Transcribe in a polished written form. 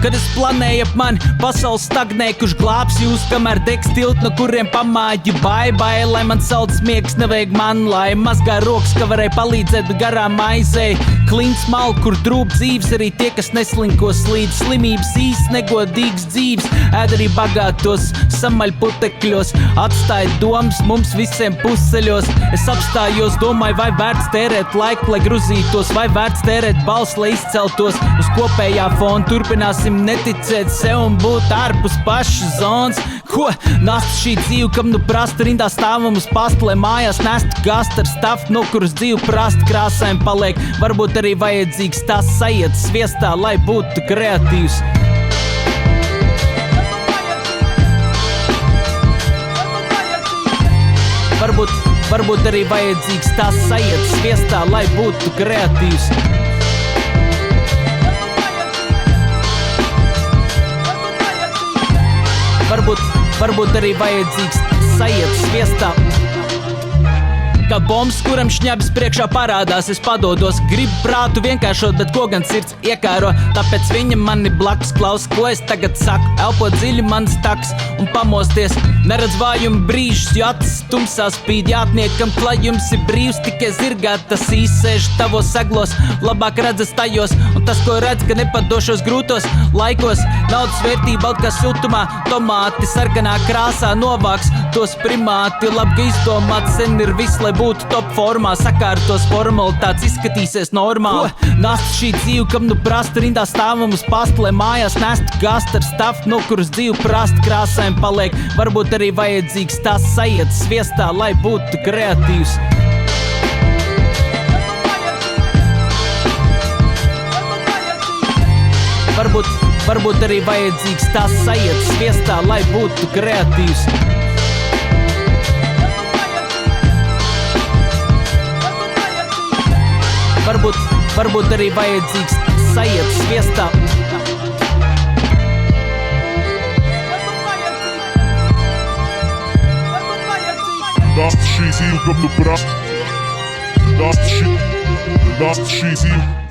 kad es planēju ap mani, pasaules stagnē, kurš glābs jūs, kamēr degs tilti, no kuriem pamāģi bye, lai man salds miegs nevajag man, lai mazgā rokas, ka varēja palīdzēt, bet garām aizēja klints mal, kur drūp dzīves, arī tie, kas neslinko slīd, slimības īsts, negodīgs dzīves, ēd arī bagātos, samaļ putekļos, atstāja domas mums visiem pusceļos, es apstājos, domāju, vai vērts tērēt laiku, lai gruzītos, vai vērts tērēt balss, lai izceltos, uz kopējā fona turpināsim neticēt sev un būt ārpus pašas zonas. Ko? Nasta šī dzīve, kam nu prasta rindā stāvam uz pastu, lai mājās nestu gastu ar stafu, no kuras dzīve prasta krāsēm paliek. Varbūt arī vajadzīgs tās sajietas sviestā, lai būtu kreatīvs. Varbūt arī vajadzīgs tās sajietas sviestā, lai būtu kreatīvs. Varbūt arī vajadzīgs sajietas sviestā. Kā bombs, kuram šņabis priekšā parādās, es padodos, gribu prātu vienkāršot, bet ko gan sirds iekāro, tāpēc viņa mani blakus klaus, ko es tagad saku, elpo dziļi mans taks un pamosties, neredz vājumu brīžus, jo acis tumsā spīd, jātniekam klajums ir brīvs, tikai zirgā tas īsēž tavos seglos, labāk redzas tajos, un tas, ko redz, ka nepadošos grūtos laikos, naudas vērtība kaut kā siltumā, tomāti sarkanā krāsā novāks tos primāti, labi, ka izdomāt sen ir viss, lai būtu top formā, sakārtos formalitātes izskatīsies normāli. Nasta šī dzīve, kam nu prasta rindā stāvam uz pastu, lai mājās nestu gastu ar stafu, no kuras dzīve prasta krāsēm paliek. Varbūt arī vajadzīgs tās sajietas sviestā, lai būtu kreatīvs. Varbūt arī vajadzīgs tās sajietas sviestā, lai būtu kreatīvs. Varbūt arī vajadzīgs sajietas sviestā. Nasta šī dzīve, kam nu prasta. Nasta šī dzīve.